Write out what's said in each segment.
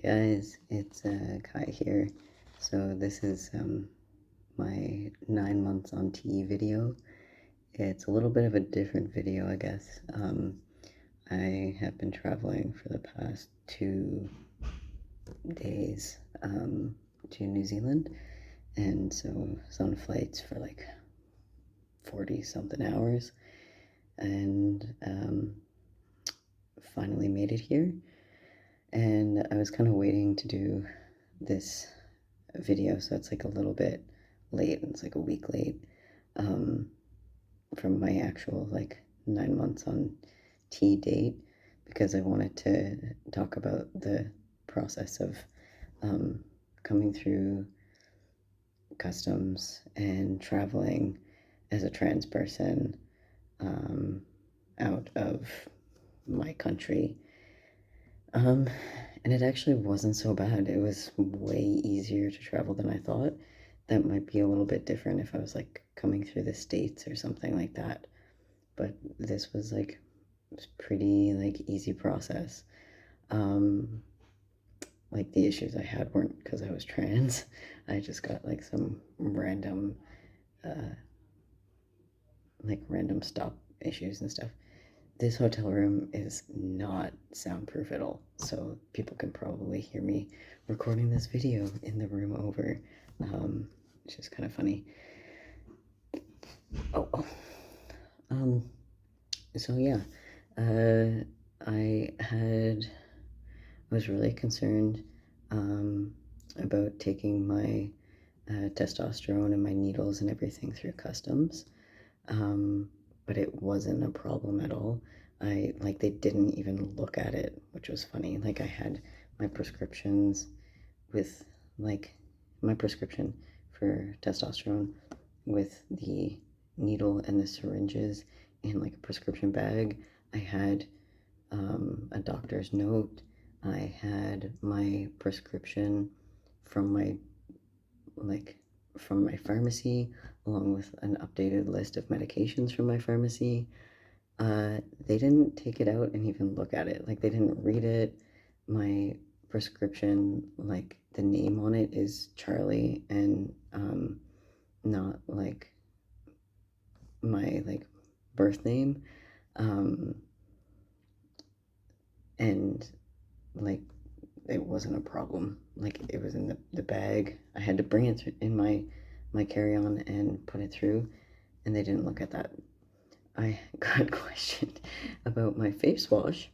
Guys, it's Kai here. So this is my 9 months on T video. It's a little bit of a different video, I guess. I have been traveling for the past 2 days to New Zealand, and so I was on flights for like 40 something hours, and finally made it here. And I was kind of waiting to do this video, so it's like a little bit late. It's like a week late from my actual like 9 months on T date, because I wanted to talk about the process of coming through customs and traveling as a trans person out of my country. And it actually wasn't so bad. It was way easier to travel than I thought. That might be a little bit different if I was like coming through the States or something like that. But this was like, it was pretty like easy process. Like the issues I had weren't because I was trans. I just got like some random, like random stop issues and stuff. This hotel room is not soundproof at all, so people can probably hear me recording this video in the room over, which is kind of funny. Oh. So yeah, I was really concerned about taking my testosterone and my needles and everything through customs, but it wasn't a problem at all. They didn't even look at it, which was funny. Like I had my prescriptions with my prescription for testosterone with the needle and the syringes in like a prescription bag. I had a doctor's note. I had my prescription from my pharmacy, along with an updated list of medications from my pharmacy. They didn't take it out and even look at it. Like they didn't read it. My prescription, like the name on it is Charlie, and not like my like birth name. And like it wasn't a problem. Like it was in the bag. I had to bring it in my carry-on and put it through, and they didn't look at that. I got questioned about my face wash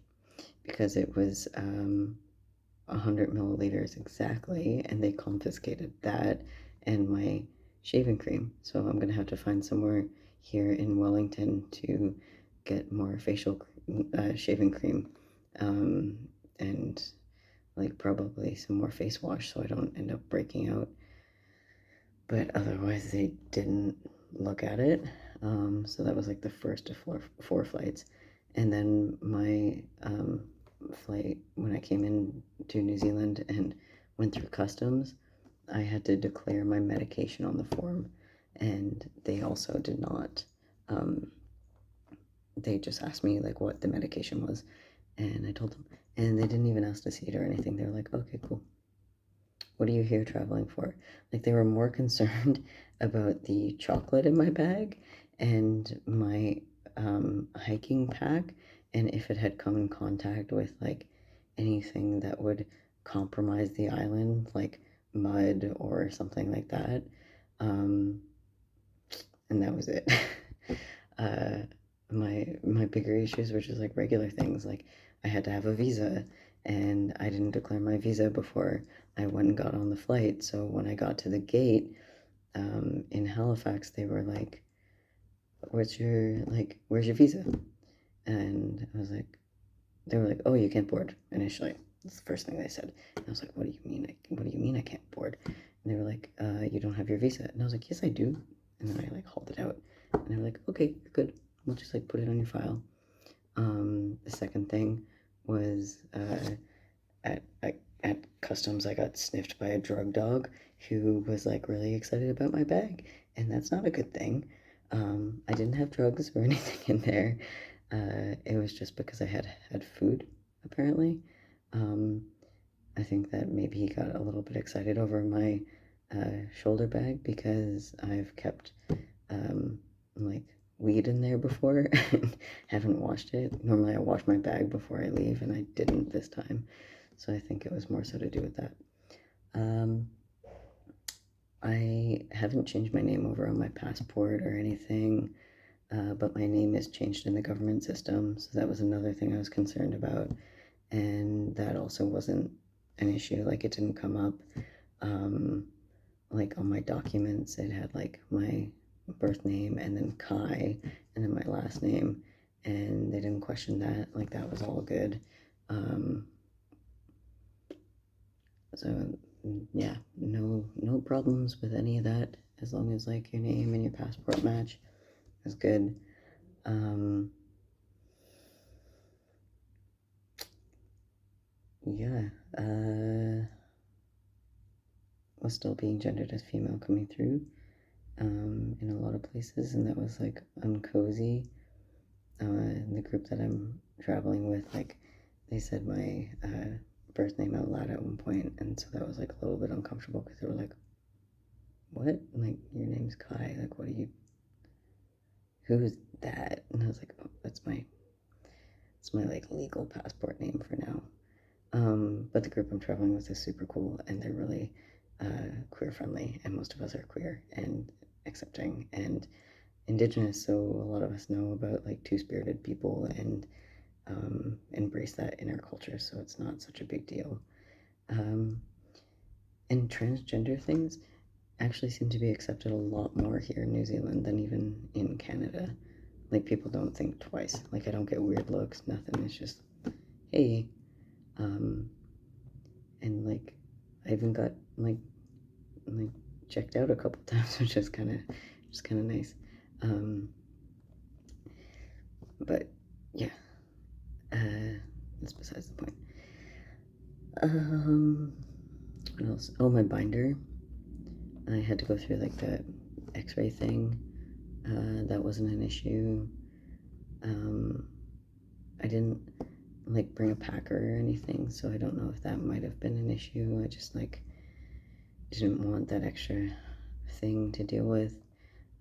because it was 100 milliliters exactly, and they confiscated that and my shaving cream. So I'm gonna have to find somewhere here in Wellington to get more facial shaving cream, and like probably some more face wash so I don't end up breaking out. But otherwise, they didn't look at it. So that was like the first of four flights. And then my flight, when I came in to New Zealand and went through customs, I had to declare my medication on the form, and they also did not. They just asked me like what the medication was, and I told them, and they didn't even ask to see it or anything. They were like, okay, cool. What are you here traveling for? Like they were more concerned about the chocolate in my bag and my hiking pack, and if it had come in contact with like anything that would compromise the island, like mud or something like that. And that was it. My bigger issues were just like regular things, like I had to have a visa, and I didn't declare my visa before I went and got on the flight. So when I got to the gate in Halifax, they were like, where's your visa? And I was like, they were like, oh, you can't board initially. That's the first thing they said. And I was like, what do you mean? What do you mean I can't board? And they were like, you don't have your visa. And I was like, yes, I do. And then I like hauled it out. And they were like, okay, you're good. We'll just like put it on your file. The second thing was at customs, I got sniffed by a drug dog who was like really excited about my bag, and that's not a good thing. I didn't have drugs or anything in there. It was just because I had food, apparently. I think that maybe he got a little bit excited over my shoulder bag because I've kept like weed in there before and haven't washed it. Normally I wash my bag before I leave, and I didn't this time. So I think it was more so to do with that. I haven't changed my name over on my passport or anything, but my name is changed in the government system, so that was another thing I was concerned about, and that also wasn't an issue. Like, it didn't come up. Like, on my documents, it had like my birth name and then Kai and then my last name, and they didn't question that. Like, that was all good. So yeah, no problems with any of that, as long as like your name and your passport match is good. Yeah, was still being gendered as female coming through in a lot of places, and that was like uncozy. In the group that I'm traveling with, like, they said my birth name out loud at one point, and so that was like a little bit uncomfortable because they were like, "What? Like, your name's Kai? Like, what are you? Who's that?" And I was like, "Oh, it's my like legal passport name for now." But the group I'm traveling with is super cool, and they're really queer friendly, and most of us are queer and accepting and indigenous, so a lot of us know about like two-spirited people and embrace that in our culture, so it's not such a big deal. And transgender things actually seem to be accepted a lot more here in New Zealand than even in Canada. Like, people don't think twice. Like, I don't get weird looks, nothing. It's just, hey. And like, I even got like checked out a couple times, which is kind of nice. But yeah, that's besides the point. What else? Oh, my binder. I had to go through like the X-ray thing. That wasn't an issue. I didn't like bring a packer or anything, so I don't know if that might have been an issue. I just like didn't want that extra thing to deal with.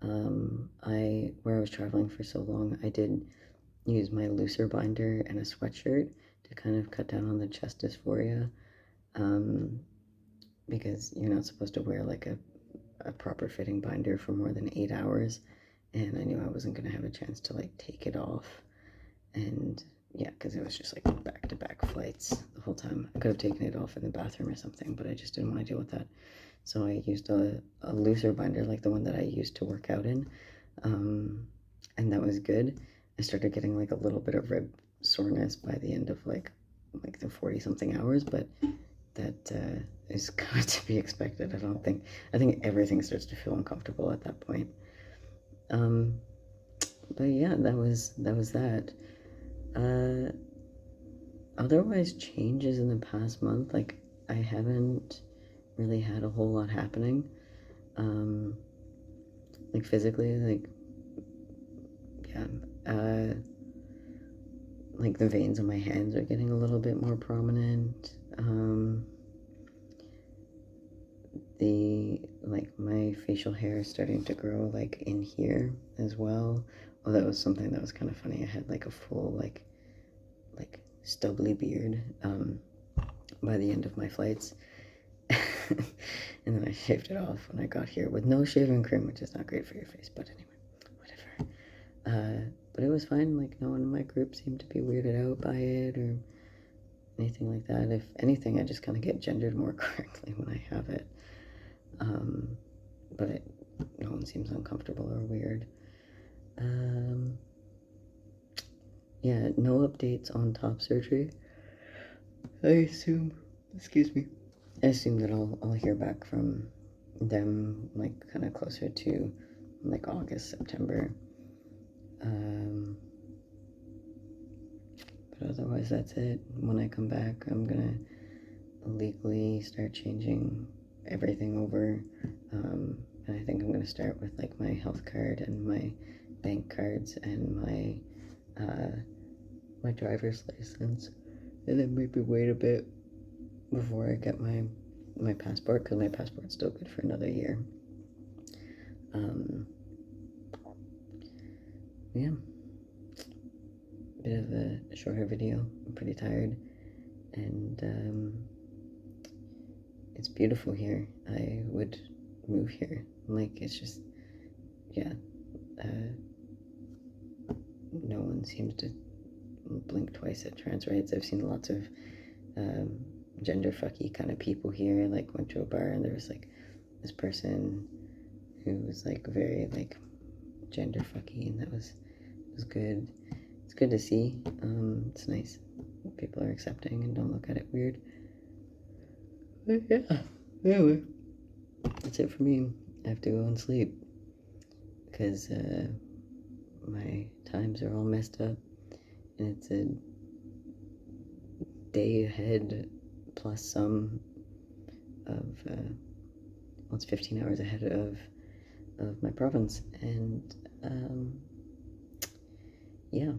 Where I was traveling for so long, I did use my looser binder and a sweatshirt to kind of cut down on the chest dysphoria, because you're not supposed to wear like a proper fitting binder for more than 8 hours, and I knew I wasn't going to have a chance to like take it off. And yeah, because it was just like back-to-back flights the whole time. I could have taken it off in the bathroom or something, but I just didn't want to deal with that. So I used a looser binder, like the one that I used to work out in, and that was good. I started getting like a little bit of rib soreness by the end of like the 40-something hours, but that is kind of to be expected. I think everything starts to feel uncomfortable at that point. But yeah, that was that. Otherwise, changes in the past month, like, I haven't really had a whole lot happening. Like, physically, like, yeah, like, the veins on my hands are getting a little bit more prominent. Like, my facial hair is starting to grow, like, in here as well. Oh, that was something that was kind of funny. I had, like, a full, like stubbly beard, by the end of my flights. And then I shaved it off when I got here with no shaving cream, which is not great for your face, but anyway, whatever. But it was fine. Like, no one in my group seemed to be weirded out by it or anything like that. If anything, I just kind of get gendered more correctly when I have it. But no one seems uncomfortable or weird. Yeah, no updates on top surgery. I assume, excuse me, I assume that I'll hear back from them like kind of closer to like August, September. But otherwise, that's it. When I come back, I'm gonna legally start changing everything over. And I think I'm gonna start with like my health card and my bank cards and my driver's license, and then maybe wait a bit before I get my passport, because my passport's still good for another year. Yeah, bit of a shorter video. I'm pretty tired, and it's beautiful here. I would move here. Like, it's just, yeah. No one seems to blink twice at trans rights. I've seen lots of gender fucky kind of people here. Like, went to a bar and there was like this person who was like very like gender fucky, and that was good. It's good to see. It's nice people are accepting and don't look at it weird. But yeah, anyway, that's it for me. I have to go and sleep because my times are all messed up, and it's a day ahead plus some of well, it's 15 hours ahead of my province, and yeah,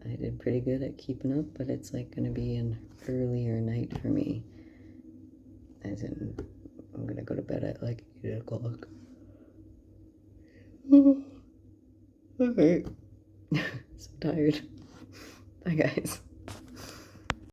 I did pretty good at keeping up, but it's like gonna be an earlier night for me, as in I'm gonna go to bed at like 8 o'clock. Alright. So tired. Bye, guys.